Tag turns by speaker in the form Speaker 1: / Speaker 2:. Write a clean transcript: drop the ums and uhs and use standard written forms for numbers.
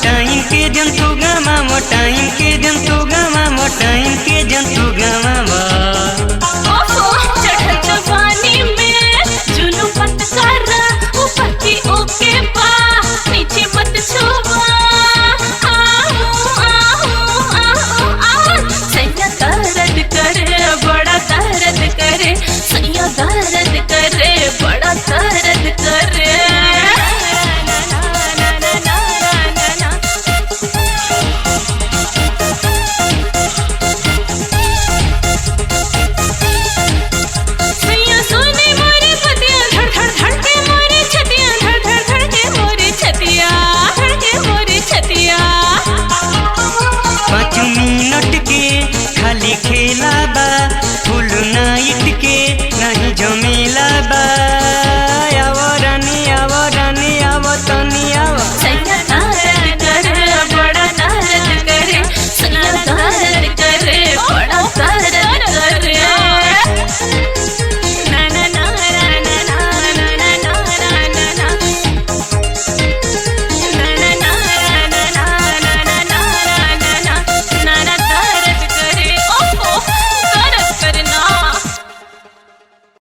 Speaker 1: time के जंतु गवा टाइम के जंतु गवा टाइम के जंतु गवा
Speaker 2: चढ़ल जवानी में जुनू मत कर ऊपर की ओके पा नीचे मत छुआ सैया दर्द करे बड़ा दर्द करे सैया दर्द करे बड़ा दर्द करे
Speaker 1: मिनट के खाली खे